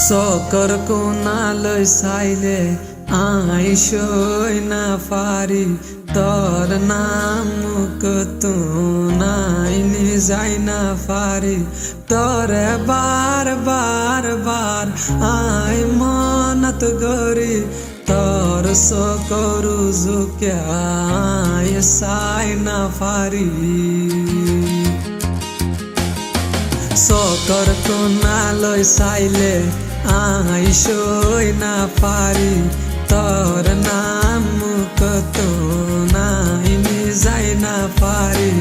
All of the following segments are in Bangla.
চকৰ কোণালৈ চাইলে আইসই না পারি তোর নাম কতো নাইনি যাই না পারি তোরে বার বার বার আই মনত গরি তোর চকৰু জুকিয়াই চাই না পারি চকৰ কোণালৈ চাইলে আইসই না পারি তোর নাম কতো নাইনি যাই না পারি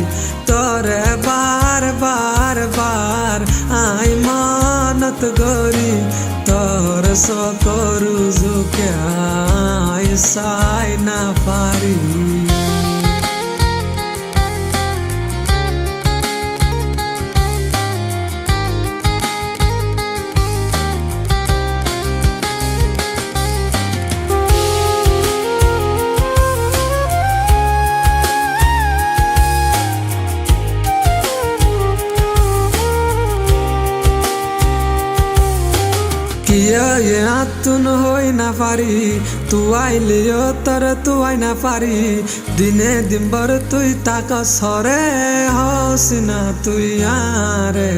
তোরে বার বার বার আই মনত গরি তোর চকৰু জুকিয়াই চাই না পারি তুন হই না পারি তুই আইলিও তোর তুই না পারি দিনে দিনভর তুই তাক সরে হস না তুই আরে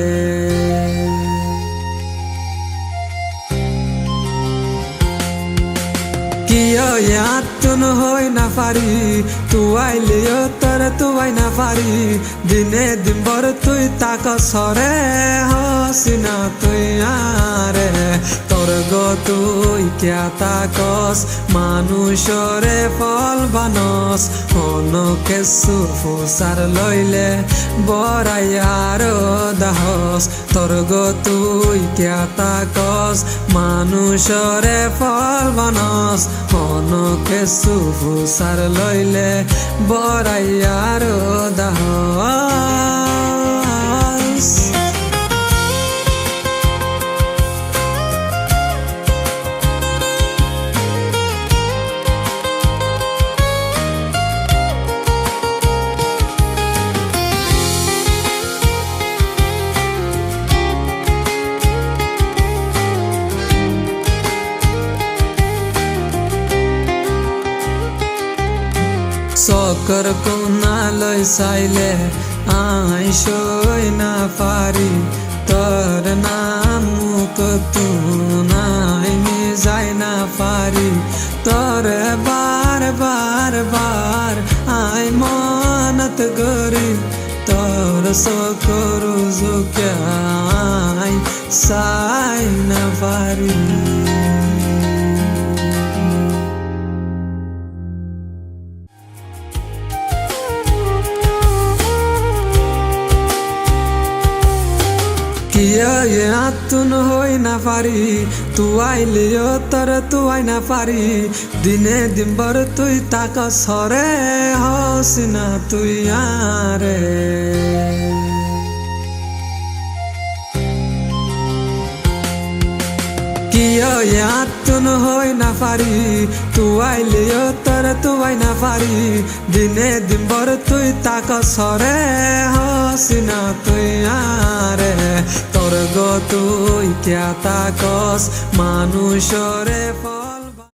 তুন হই না পারি তুই আইলিও তোর তুই না পারি দিনে দিনভর তুই তাক সরে হস না তুই আরে তোর গো তুই ক্যা তাকস মানুষরে ফল বানস অন কেসু ফুসার লইলে বরাইয়ার দাহস তোর গো তুই ক্যা তাকস মানুষরে ফল বানস অন কেসু ফুসার লইলে বরাইয়ার দাহস চকৰ কোণালৈ চাইলে আইসই না পারি তোর নাম কতো নাইনি যাই না পারি তোরে বার বার বার আই মনত গরি তোর চকৰু জুকিয়াই চাই না পারি তুন হই না পারি তুই আইলিও তোর তুই না পারি দিনে দিনভর তুই তাক সরে হস না তুই আরে তুন হই না পারি তুই আইলিও তোর তুই না পারি দিনে দিনভর তুই তাক সরে হস না তুই আরে তোর গো তুই ক্যা তাকস মানুষরে